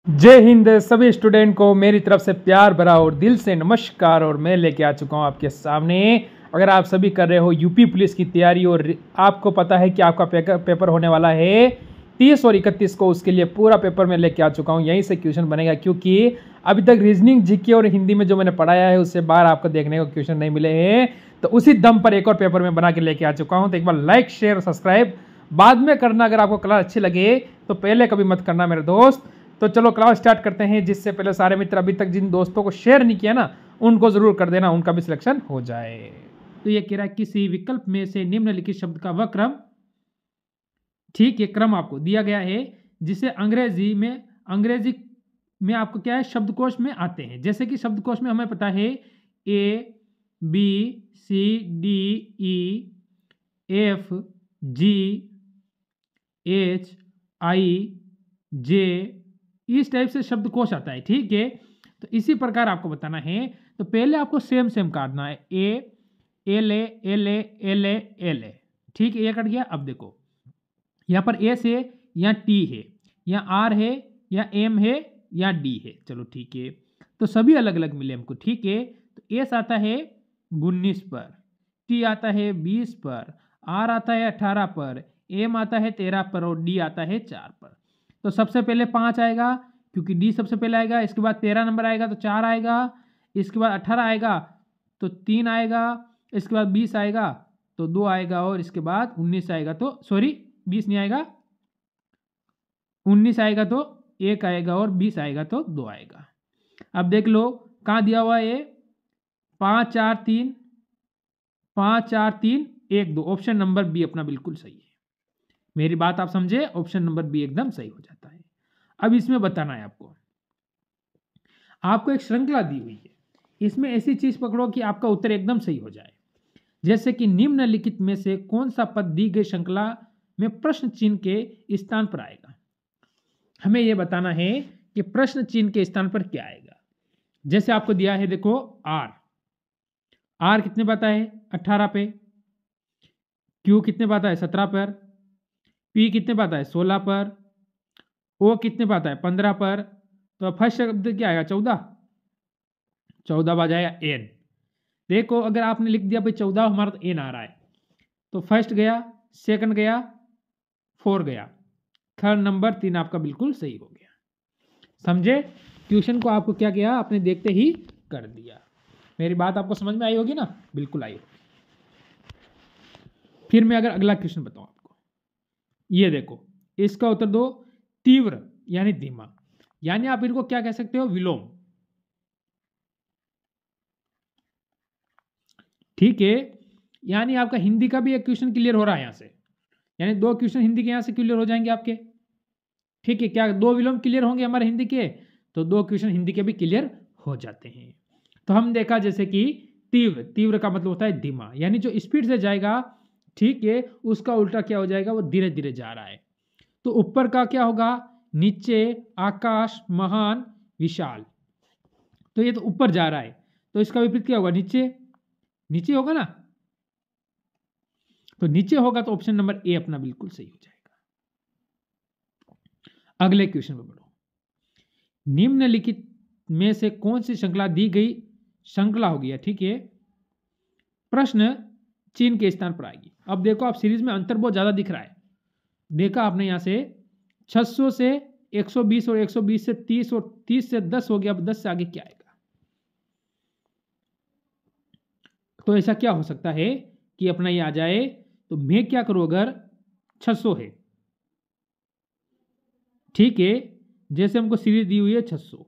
जय हिंद सभी स्टूडेंट को मेरी तरफ से प्यार भरा और दिल से नमस्कार। और मैं लेके आ चुका हूँ आपके सामने। अगर आप सभी कर रहे हो यूपी पुलिस की तैयारी और आपको पता है कि आपका पेपर होने वाला है 30 और 31 को, उसके लिए पूरा पेपर मैं लेके आ चुका हूँ। यहीं से क्वेश्चन बनेगा, क्योंकि अभी तक रीजनिंग, जीके और हिंदी में जो मैंने पढ़ाया है उससे बाहर आपको देखने को क्वेश्चन नहीं मिले हैं। तो उसी दम पर एक और पेपर मैं बना के लेके आ चुका हूँ। तो एक बार लाइक शेयर सब्सक्राइब बाद में करना, अगर आपको क्लास अच्छी लगे तो पहले कभी मत करना मेरे दोस्त। तो चलो क्लास स्टार्ट करते हैं। जिससे पहले सारे मित्र अभी तक जिन दोस्तों को शेयर नहीं किया ना, उनको जरूर कर देना, उनका भी सिलेक्शन हो जाए। तो ये कह रहा है किसी विकल्प में से निम्नलिखित शब्द का वह क्रम, ठीक है, क्रम आपको दिया गया है जिसे अंग्रेजी में आपको क्या है, शब्दकोश में आते हैं। जैसे कि शब्दकोश में हमें पता है A B C D E F G H I J, इस टाइप से शब्दकोश आता है, ठीक है। तो इसी प्रकार आपको बताना है। तो पहले आपको सेम काटना है, A L A L A L A L A, ठीक है, ये कट गया। अब देखो यहाँ पर एस है या टी है या आर है या एम है या डी है, चलो ठीक है। तो सभी अलग अलग मिले हमको, ठीक है। तो एस आता है 19 पर, टी आता है 20 पर, आर आता है 18 पर, एम आता है 13 पर और डी आता है 4 पर। तो सबसे पहले 5 आएगा क्योंकि डी सबसे पहले आएगा, इसके बाद 13 नंबर आएगा तो 4 आएगा, इसके बाद 18 आएगा तो 3 आएगा, इसके बाद 20 आएगा तो 2 आएगा और इसके बाद 19 आएगा तो 20 नहीं आएगा, 19 आएगा तो 1 आएगा और 20 आएगा तो 2 आएगा। अब देख लो कहाँ दिया हुआ है, 5 4 3 5 4 3 1 2, ऑप्शन नंबर बी अपना बिल्कुल सही है। मेरी बात आप समझे, ऑप्शन नंबर बी एकदम सही हो जाता है। अब इसमें बताना है आपको एक श्रृंखला दी हुई है, इसमें ऐसी चीज पकड़ो कि आपका उत्तर एकदम सही हो जाए। जैसे कि निम्नलिखित में से कौन सा पद दी गई श्रृंखला में प्रश्न चिन्ह के स्थान पर आएगा। हमें यह बताना है कि प्रश्न चिन्ह के स्थान पर क्या आएगा। जैसे आपको दिया है, देखो आर कितने पाता है 18 पे, क्यू कितने पाता है 17 पर, पी कितने पाता है 16 पर, ओ कितने पाता है 15 पर। तो फर्स्ट शब्द क्या आएगा 14 बार आएगा एन। देखो अगर आपने लिख दिया भाई 14, हमारा तो एन आ रहा है, तो फर्स्ट गया, सेकंड गया, 4 गया, थर्ड नंबर 3 आपका बिल्कुल सही हो गया। समझे, ट्यूशन को आपको क्या किया, आपने देखते ही कर दिया। मेरी बात आपको समझ में आई होगी ना, बिल्कुल आई होगी। फिर मैं अगर अगला क्वेश्चन बताऊं आपको, ये देखो, इसका उत्तर दो तीव्र यानी धीमा, यानी आप इनको क्या कह सकते हो, विलोम, ठीक है। यानी आपका हिंदी का भी एक क्वेश्चन क्लियर हो रहा है यहां से, यानी 2 क्वेश्चन हिंदी के यहां से क्लियर हो जाएंगे आपके, ठीक है। क्या 2 विलोम क्लियर होंगे हमारे हिंदी के, तो 2 क्वेश्चन हिंदी के भी क्लियर हो जाते हैं। तो हम देखा जैसे कि तीव्र का मतलब होता है धीमा, यानी जो स्पीड से जाएगा, ठीक है, उसका उल्टा क्या हो जाएगा, वो धीरे धीरे जा रहा है। तो ऊपर का क्या होगा, नीचे, आकाश, महान, विशाल, तो ये तो ऊपर जा रहा है, तो इसका विपरीत क्या होगा, नीचे होगा ना। तो नीचे होगा तो ऑप्शन नंबर ए अपना बिल्कुल सही हो जाएगा। अगले क्वेश्चन पे बढ़ो। निम्नलिखित में से कौन सी श्रृंखला दी गई श्रृंखला होगी, ठीक है, प्रश्न चिन्ह के स्थान पर आएगी। अब देखो आप सीरीज में अंतर बहुत ज्यादा दिख रहा है, देखा आपने यहां से 600 से 120 और 120 से 30 और 30 से 10 हो गया। अब 10 से आगे क्या आएगा, तो ऐसा क्या हो सकता है कि अपना ये आ जाए। तो मैं क्या करूं, अगर 600 है, ठीक है, जैसे हमको सीरीज दी हुई है 600,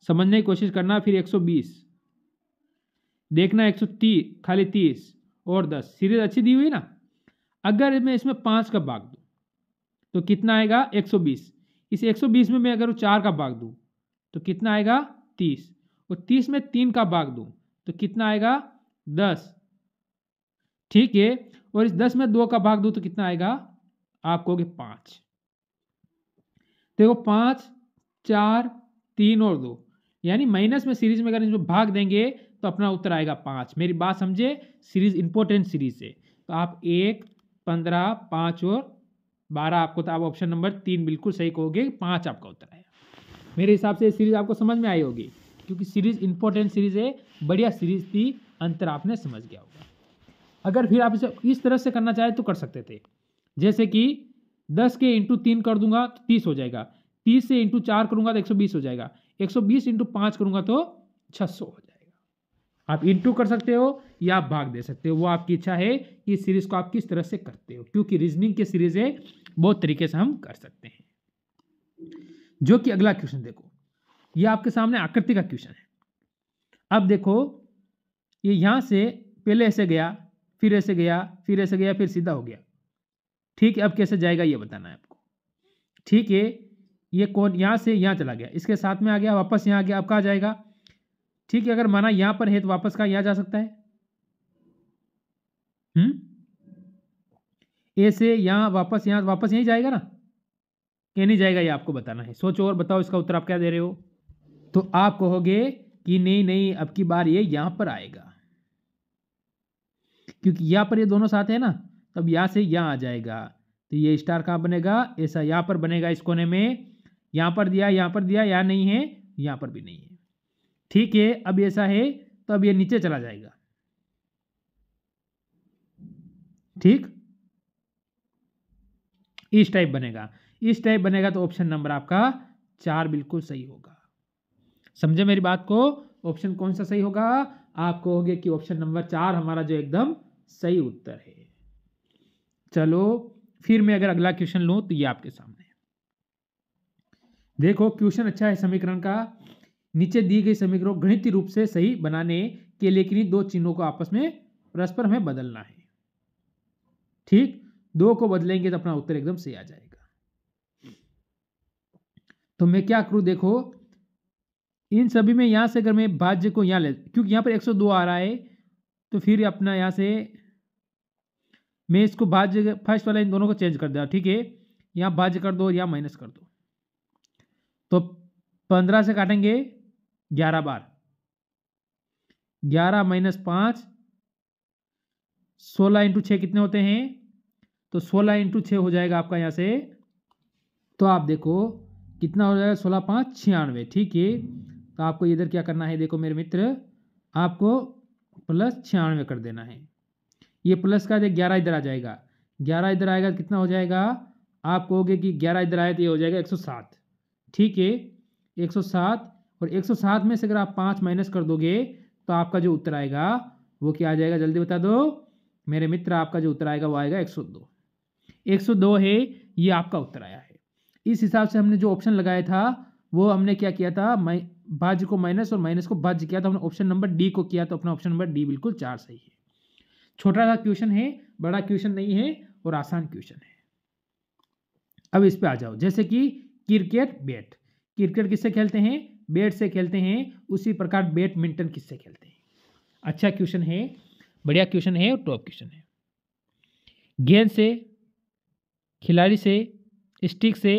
समझने की कोशिश करना, फिर 120 देखना, 130 खाली 30 और 10, सीरीज अच्छी दी हुई है ना। अगर मैं इसमें 5 का भाग दूं तो कितना आएगा 120, इस 120 में मैं अगर 4 का भाग दूं तो कितना आएगा 30, और 30 में 3 का भाग दूं तो कितना आएगा 10, ठीक है। और इस 10 में 2 का भाग दूं तो कितना आएगा, आप कहोगे 5। देखो 5 4 3 और 2, यानी माइनस में सीरीज में अगर इसमें भाग देंगे तो अपना उत्तर आएगा 5। मेरी बात समझे, सीरीज इंपॉर्टेंट सीरीज है। तो आप 1 15 5 और 12 आपको, तो आप ऑप्शन नंबर 3 बिल्कुल सही कहोगे, 5 आपका उत्तर है। मेरे हिसाब से सीरीज आपको समझ में आई होगी, क्योंकि सीरीज इंपॉर्टेंट सीरीज है, बढ़िया सीरीज थी, अंतर आपने समझ गया होगा। अगर फिर आप इसे इस तरह से करना चाहे तो कर सकते थे, जैसे कि 10 के इंटू 3 कर दूंगा तो 30 हो जाएगा, 30 से इंटू 4 करूंगा तो 120 हो जाएगा, 120 इंटू 5 करूंगा तो 600 हो जाएगा। आप इंटू कर सकते हो या आप भाग दे सकते हो, वो आपकी इच्छा है कि इस सीरीज को आप किस तरह से करते हो, क्योंकि रीजनिंग के सीरीज है, बहुत तरीके से हम कर सकते हैं। जो कि अगला क्वेश्चन देखो, ये आपके सामने आकृति का क्वेश्चन है। अब देखो, ये यहां से पहले ऐसे गया, फिर ऐसे गया, फिर ऐसे गया, फिर सीधा हो गया। ठीक है, अब कैसे जाएगा ये बताना है आपको। ठीक है, ये कौन यहां से यहां चला गया, इसके साथ में आ गया, वापस यहां आ गया, अब कहाँ जाएगा। ठीक है, अगर माना यहां पर है तो वापस कहाँ यहां जा सकता है। ए से यहां वापस यहीं जाएगा ना, कि नहीं जाएगा, ये आपको बताना है। सोचो और बताओ इसका उत्तर आप क्या दे रहे हो। तो आप कहोगे कि नहीं नहीं, अब की बार ये यहां पर आएगा, क्योंकि यहां पर ये दोनों साथ है ना, तब यहां से यहां आ जाएगा। तो ये स्टार कहां बनेगा, ऐसा यहां पर बनेगा, इस कोने में। यहां पर दिया, यहां पर दिया, यहां नहीं है, यहां पर भी नहीं है। ठीक है, अब ऐसा है तो अब ये नीचे चला जाएगा। ठीक, इस टाइप बनेगा, इस टाइप बनेगा, तो ऑप्शन नंबर आपका 4 बिल्कुल सही होगा। समझे मेरी बात को। ऑप्शन कौन सा सही होगा, आप कहोगे कि ऑप्शन नंबर 4 हमारा जो एकदम सही उत्तर है। चलो फिर मैं अगर अगला क्वेश्चन लूं तो ये आपके सामने देखो, क्वेश्चन अच्छा है समीकरण का। नीचे दी गई समीकरण गणितीय रूप से सही बनाने के लिए किन्हीं दो चिन्हों को आपस में परस्पर हमें बदलना है। ठीक, दो को बदलेंगे तो अपना उत्तर एकदम सही आ जाएगा। तो मैं क्या करूं, देखो इन सभी में यहां से अगर मैं भाज्य को यहां ले, क्योंकि यहां पर 102 आ रहा है, तो फिर अपना यहां से मैं इसको भाज्य फर्स्ट वाला इन दोनों को चेंज कर दिया। ठीक है, यहां भाज्य कर दो, यहां माइनस कर दो, तो 15 से काटेंगे 11 बार, 11 माइनस 5, 16 इंटू 6 कितने होते हैं, तो 16 इंटू 6 हो जाएगा आपका यहां से। तो आप देखो कितना हो जाएगा, 16 5 96। ठीक है, तो आपको इधर क्या करना है, देखो मेरे मित्र, आपको प्लस 96 कर देना है। ये प्लस का 11 इधर आ जाएगा, 11 इधर आएगा तो कितना हो जाएगा, आप कहोगे कि 11 इधर आए तो ये हो जाएगा 107। ठीक है, 107, और 107 में से अगर आप 5 माइनस कर दोगे तो आपका जो उत्तर आएगा वो क्या आ जाएगा, जल्दी बता दो मेरे मित्र। आपका जो उत्तर आएगा वो आएगा 102। 102 है, ये आपका उत्तर आया है। इस हिसाब से हमने जो ऑप्शन लगाया था वो हमने क्या किया था, भाज्य को माइनस और माइनस को भाज्य किया था, हमने ऑप्शन नंबर डी को किया, तो अपना ऑप्शन नंबर डी बिल्कुल 4 सही है। छोटा सा क्वेश्चन है, बड़ा क्वेश्चन नहीं है, और आसान क्वेश्चन है। अब इस पे आ जाओ, जैसे कि क्रिकेट बैट, क्रिकेट किससे खेलते हैं, बैट से खेलते हैं, उसी प्रकार बैडमिंटन किससे खेलते हैं। अच्छा क्वेश्चन है, बढ़िया क्वेश्चन है, और टॉप क्वेश्चन है। गेंद से, खिलाड़ी से, स्टिक से,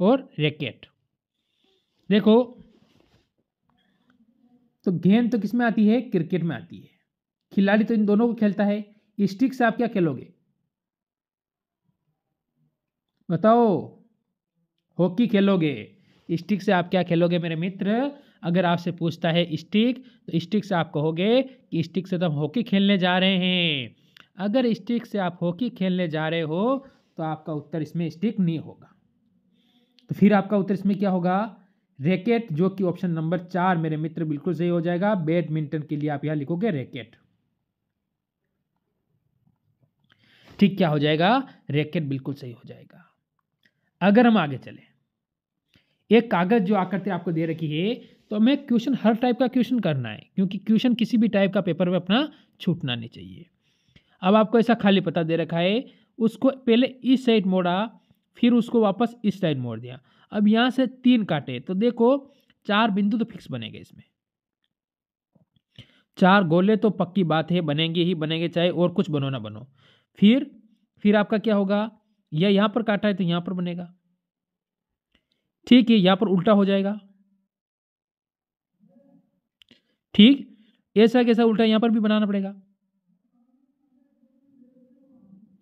और रैकेट। देखो तो गेंद तो किसमें आती है, क्रिकेट में आती है। खिलाड़ी तो इन दोनों को खेलता है, स्टिक से आप क्या खेलोगे बताओ, हॉकी खेलोगे। स्टिक से आप क्या खेलोगे मेरे मित्र, अगर आपसे पूछता है स्टिक, तो स्टिक से आप कहोगे कि स्टिक से तो हम हॉकी खेलने जा रहे हैं। अगर स्टिक से आप हॉकी खेलने जा रहे हो तो आपका उत्तर इसमें स्टिक नहीं होगा, तो फिर आपका उत्तर इसमें क्या होगा, रैकेट, जो कि ऑप्शन नंबर 4 मेरे मित्र बिल्कुल सही हो जाएगा। बैडमिंटन के लिए आप यहां लिखोगे रैकेट। ठीक, क्या हो जाएगा, रैकेट बिल्कुल सही हो जाएगा। अगर हम आगे चले, एक कागज जो आकृति आपको दे रखी है, तो हमें क्वेश्चन हर टाइप का क्वेश्चन करना है, क्योंकि क्वेश्चन किसी भी टाइप का पेपर में अपना छूटना नहीं चाहिए। अब आपको ऐसा खाली पता दे रखा है, उसको पहले इस साइड मोड़ा, फिर उसको वापस इस साइड मोड़ दिया। अब यहां से 3 काटे, तो देखो 4 बिंदु तो फिक्स बनेंगे इसमें, 4 गोले तो पक्की बात है बनेंगे ही बनेंगे, चाहे और कुछ बनो ना बनो। फिर आपका क्या होगा, या यहां पर काटा है तो यहां पर बनेगा। ठीक है, यहां पर उल्टा हो जाएगा। ठीक, ऐसा कैसा उल्टा यहां पर भी बनाना पड़ेगा,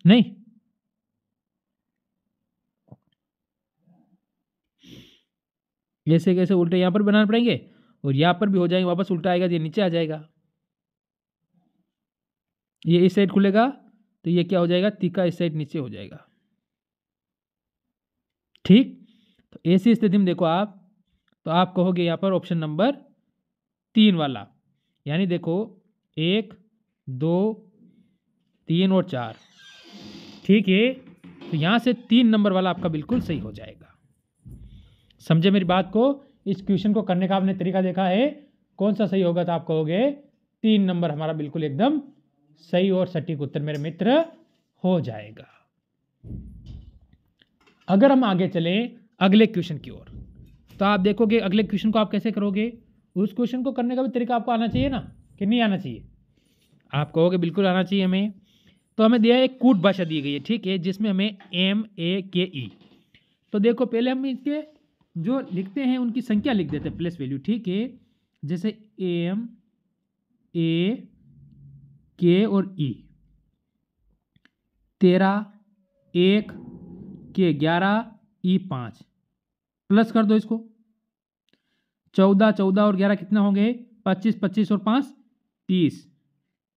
नहीं ऐसे कैसे उल्टे यहाँ पर बनाने पड़ेंगे और यहाँ पर भी हो जाएंगे, वापस उल्टा आएगा तो ये नीचे आ जाएगा। ये इस साइड खुलेगा तो ये क्या हो जाएगा, तीखा इस साइड नीचे हो जाएगा। ठीक, तो ऐसी स्थिति में देखो आप, तो आप कहोगे यहाँ पर ऑप्शन नंबर 3 वाला, यानी देखो 1 2 3 और 4। ठीक है, तो यहाँ से 3 नंबर वाला आपका बिल्कुल सही हो जाएगा। समझे मेरी बात को? इस क्वेश्चन को करने का आपने तरीका देखा है, कौन सा सही होगा, तो आप कहोगे 3 नंबर हमारा बिल्कुल एकदम सही और सटीक उत्तर मेरे मित्र हो जाएगा। अगर हम आगे चलें अगले क्वेश्चन की ओर, तो आप देखोगे अगले क्वेश्चन को आप कैसे करोगे। उस क्वेश्चन को करने का भी तरीका आपको आना चाहिए ना, कि नहीं आना चाहिए? आप कहोगे बिल्कुल आना चाहिए हमें। तो हमें दिया है, एक कूट भाषा दी गई है, ठीक है, जिसमें हमें MAKE। तो देखो पहले हम इसके जो लिखते हैं उनकी संख्या लिख देते हैं, प्लेस वैल्यू। ठीक है, जैसे MAK और E 13, 1 के 11, E 5, प्लस कर दो इसको। 14 14 और 11 कितना होंगे, 25 25 और 5 30।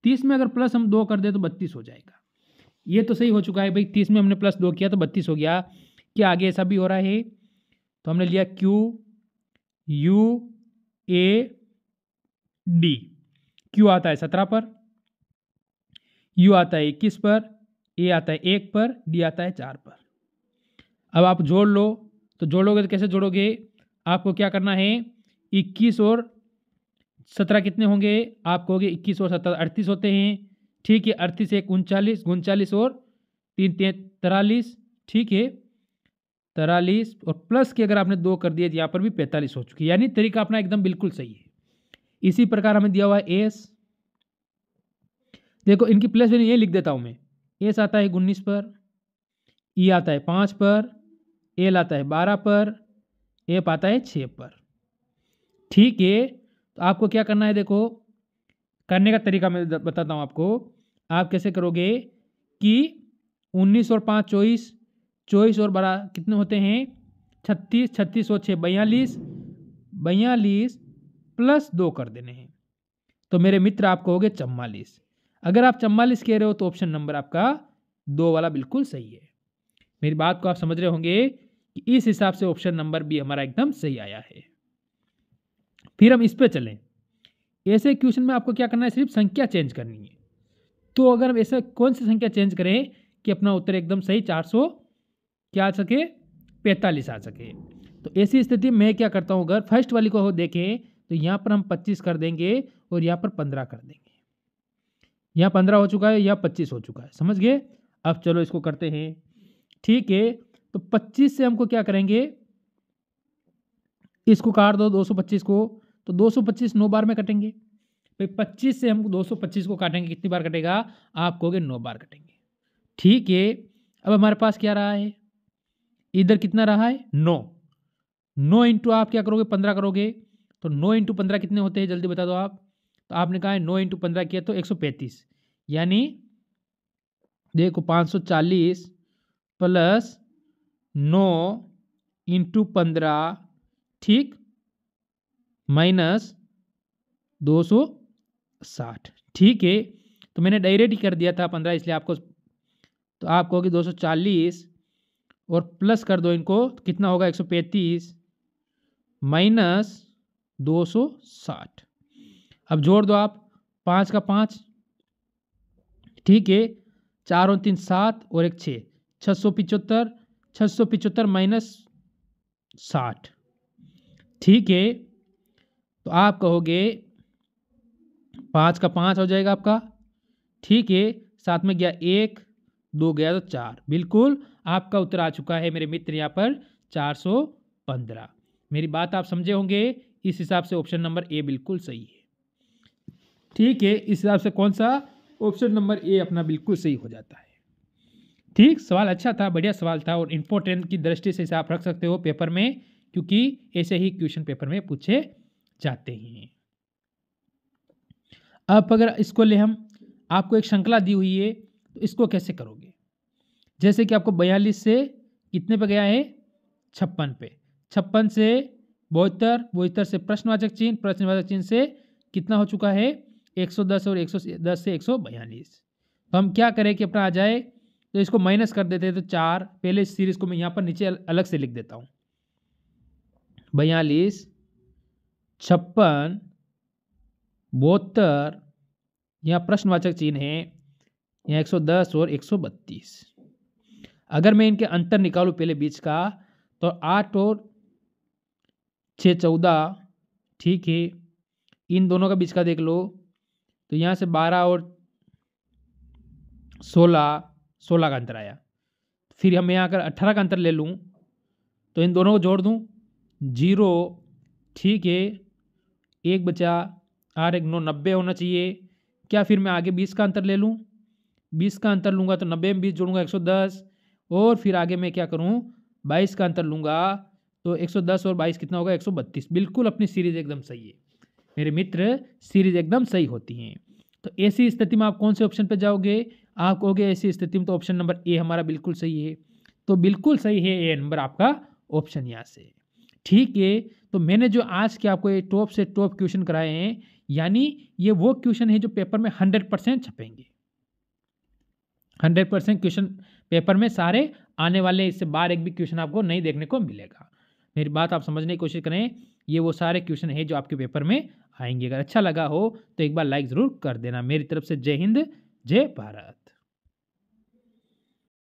30 में अगर प्लस हम 2 कर दे तो 32 हो जाएगा। ये तो सही हो चुका है भाई, 30 में हमने प्लस 2 किया तो 32 हो गया। क्या आगे ऐसा भी हो रहा है? तो हमने लिया QUAD। Q आता है 17 पर, U आता है 21 पर, A आता है 1 पर, D आता है 4 पर। अब आप जोड़ लो, तो जोड़ोगे तो कैसे जोड़ोगे, आपको क्या करना है, 21 और 17 कितने होंगे, आप कहोगे 21 और 17 38 होते हैं। ठीक है, 38 1 39, 39 और 3 43। ठीक है, 43 और प्लस के अगर आपने 2 कर दिए तो यहाँ पर भी 45 हो चुकी है, यानी तरीका अपना एकदम बिल्कुल सही है। इसी प्रकार हमें दिया हुआ है एस। देखो इनकी प्लस वैल्यू ये लिख देता हूं मैं। एस आता है 19 पर, ई आता है 5 पर, एल आता है 12 पर, एफ आता है 6 पर। ठीक है, तो आपको क्या करना है, देखो करने का तरीका मैं बताता हूं आपको। आप कैसे करोगे कि 19 और 5 24, 24 और 12 कितने होते हैं 36, 36 और 6 42, 42 प्लस 2 कर देने हैं, तो मेरे मित्र आप कहोगे 44। अगर आप 44 कह रहे हो तो ऑप्शन नंबर आपका 2 वाला बिल्कुल सही है। मेरी बात को आप समझ रहे होंगे कि इस हिसाब से ऑप्शन नंबर बी हमारा एकदम सही आया है। फिर हम इस पे चलें। ऐसे क्वेश्चन में आपको क्या करना है, सिर्फ संख्या चेंज करनी है। तो अगर हम ऐसा कौन सी संख्या चेंज करें कि अपना उत्तर एकदम सही 400 क्या आ सके, 45 आ सके। तो ऐसी स्थिति में मैं क्या करता हूं, अगर फर्स्ट वाली को देखें तो यहाँ पर हम 25 कर देंगे और यहाँ पर 15 कर देंगे। यहाँ 15 हो चुका है, यहाँ 25 हो चुका है, समझ गए? अब चलो इसको करते हैं। ठीक है, तो 25 से हमको क्या करेंगे, इसको काट दो 225 को, तो 225 9 बार में कटेंगे। भाई 25 से हम 225 को काटेंगे, कितनी बार कटेगा, आप कहोगे 9 बार कटेंगे। ठीक है, अब हमारे पास क्या रहा है, इधर कितना रहा है 9। 9 इंटू आप क्या करोगे 15 करोगे, तो 9 इंटू 15 कितने होते हैं, जल्दी बता दो आप। तो आपने कहा है 9 इंटू 15 किया तो 135, यानी देखो 540 प्लस 9 इंटू 15, ठीक, माइनस 260। ठीक है, तो मैंने डायरेक्ट ही कर दिया था 15, इसलिए आपको, तो आप कहोगे 240 और प्लस कर दो इनको, तो कितना होगा 135 माइनस 260। अब जोड़ दो आप, 5 का 5, ठीक है, 4 और 3 7 और 1 6, 675, 675 माइनस 60। ठीक है, तो आप कहोगे 5 का 5 हो जाएगा आपका। ठीक है, साथ में गया 1, 2 गया तो 4, बिल्कुल आपका उत्तर आ चुका है मेरे मित्र यहाँ पर 415। मेरी बात आप समझे होंगे, इस हिसाब से ऑप्शन नंबर ए बिल्कुल सही है। ठीक है, इस हिसाब से कौन सा, ऑप्शन नंबर ए अपना बिल्कुल सही हो जाता है। ठीक, सवाल अच्छा था, बढ़िया सवाल था, और इंपॉर्टेंट की दृष्टि से इसे आप रख सकते हो पेपर में, क्योंकि ऐसे ही क्वेश्चन पेपर में पूछे जाते हैं। अब अगर इसको ले हम, आपको एक श्रृंखला दी हुई है, तो इसको कैसे करोगे। जैसे कि आपको 42 से कितने पे गया है 56 पे, 56 से 72, 72 से प्रश्नवाचक चिन्ह से कितना हो चुका है 110 और 110 से 142। तो हम क्या करें कि अपना आ जाए तो इसको माइनस कर देते हैं, तो 4, पहले इस सीरीज को मैं यहाँ पर नीचे अलग से लिख देता हूँ। 42, 56, 72, यहाँ प्रश्नवाचक चिन्ह है, यहाँ 110 और 132। अगर मैं इनके अंतर निकालूं पहले बीच का, तो 8 और 6 14, ठीक है। इन दोनों का बीच का देख लो, तो यहाँ से 12 और 16 का अंतर आया। फिर हम यहाँ अगर 18 का अंतर ले लूँ, तो इन दोनों को जोड़ दूँ 0, ठीक है। 1 बचा, 8 1 9, 90 होना चाहिए। क्या फिर मैं आगे 20 का अंतर ले लूँ, 20 का अंतर लूँगा तो 90 में 20 जोड़ूंगा 110, और फिर आगे मैं क्या करूँ 22 का अंतर लूँगा तो 110 और 22 कितना होगा 132। बिल्कुल अपनी सीरीज एकदम सही है मेरे मित्र, सीरीज एकदम सही होती हैं। तो ऐसी स्थिति में आप कौन से ऑप्शन पे जाओगे, आप कहोगे ऐसी स्थिति में तो ऑप्शन नंबर ए हमारा बिल्कुल सही है। तो बिल्कुल सही है ए नंबर आपका ऑप्शन यहाँ से, ठीक है। तो मैंने जो आज के आपको ये टॉप से टॉप क्वेश्चन कराए हैं, यानी ये वो क्वेश्चन है जो पेपर में 100% छपेंगे। 100% क्वेश्चन पेपर में सारे आने वाले, इससे बाहर एक भी क्वेश्चन आपको नहीं देखने को मिलेगा। मेरी बात आप समझने की कोशिश करें, ये वो सारे क्वेश्चन है जो आपके पेपर में आएंगे। अगर अच्छा लगा हो तो एक बार लाइक ज़रूर कर देना। मेरी तरफ से जय हिंद, जय भारत।